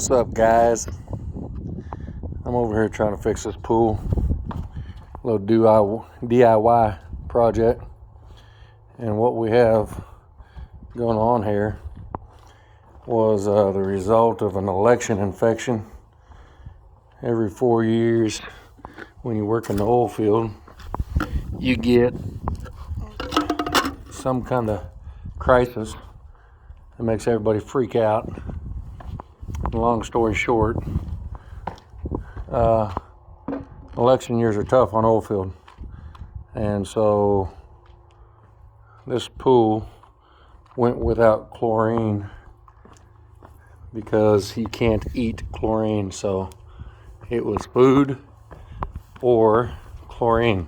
What's up, guys? I'm over here trying to fix this pool. A little DIY project. And what we have going on here was the result of an election infection. Every 4 years, when you work in the oil field, you get some kind of crisis that makes everybody freak out. Long story short, election years are tough on oil field, and so this pool went without chlorine because he can't eat chlorine. So it was food or chlorine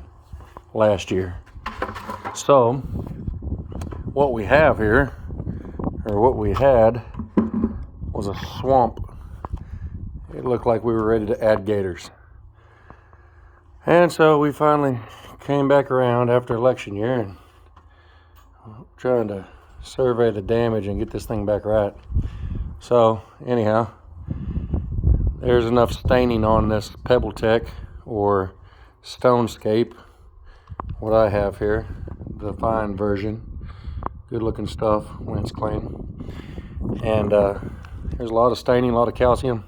last year. So what we have here, or what we had, was a swamp. It looked like we were ready to add gators. And so we finally came back around after election year and trying to survey the damage and get this thing back right. So anyhow, there's enough staining on this Pebble Tech or Stonescape, what I have here, the fine version. Good looking stuff when it's clean. And there's a lot of staining, a lot of calcium,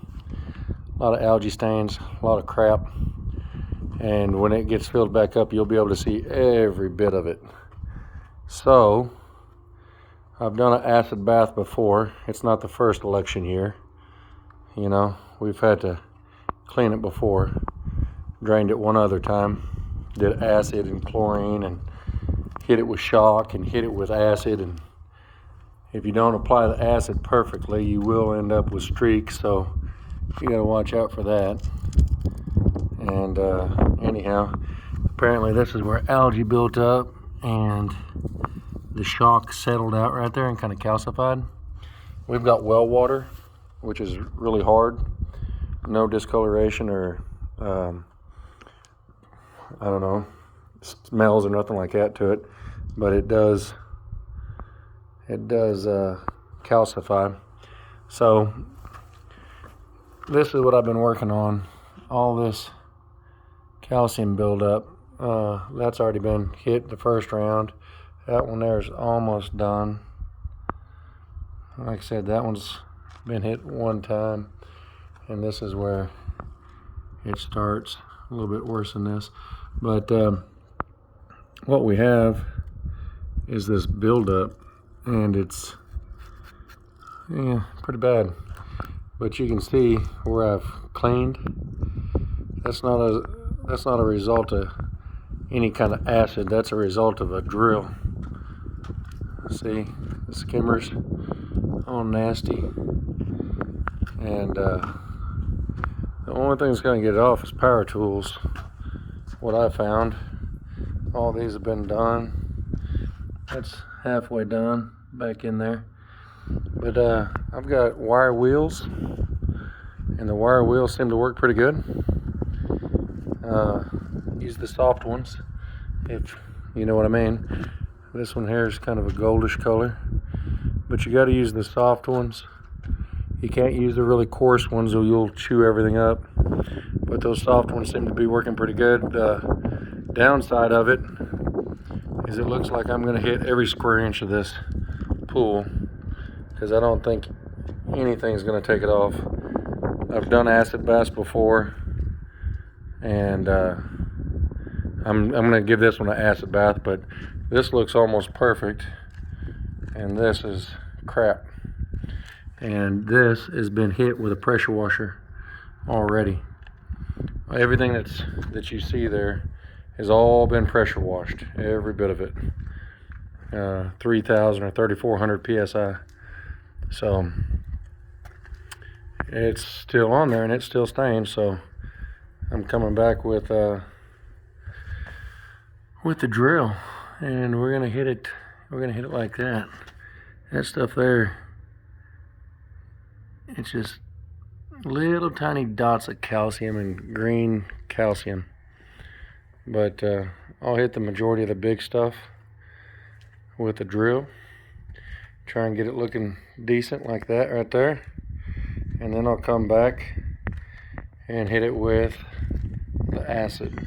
a lot of algae stains, a lot of crap. And when it gets filled back up, you'll be able to see every bit of it. So I've done an acid bath before. It's not the first election year. You know, we've had to clean it before. Drained it one other time. Did acid and chlorine and hit it with shock and hit it with acid. And if you don't apply the acid perfectly, you will end up with streaks. So you got to watch out for that. And anyhow, apparently this is where algae built up and the shock settled out right there and kind of calcified. We've got well water, which is really hard. No discoloration or I don't know, smells or nothing like that to it, but it does calcify. So this is what I've been working on. All this calcium buildup, that's already been hit the first round. That one there is almost done. Like I said, that one's been hit one time, and this is where it starts a little bit worse than this. But what we have is this buildup, and it's pretty bad. But you can see where I've cleaned. That's not a result of any kind of acid. That's a result of a drill. See, the skimmers all nasty, and the only thing that's going to get it off is power tools. What I found, all these have been done. That's halfway done back in there. But I've got wire wheels, and the wire wheels seem to work pretty good. Use the soft ones, if you know what I mean. This one here is kind of a goldish color, but you got to use the soft ones. You can't use the really coarse ones or you'll chew everything up. But those soft ones seem to be working pretty good. The downside of it is it looks like I'm going to hit every square inch of this pool, because I don't think anything's going to take it off. I've done acid baths before, and I'm going to give this one an acid bath, but this looks almost perfect, and this is crap. And this has been hit with a pressure washer already. Everything that you see there has all been pressure washed, every bit of it. 3,000 or 3,400 psi. So it's still on there and it's still stained. So I'm coming back with the drill, and we're gonna hit it. We're gonna hit it like that. That stuff there, it's just little tiny dots of calcium and green calcium. But I'll hit the majority of the big stuff with the drill. Try and get it looking decent like that right there. and then I'll come back and hit it with the acid.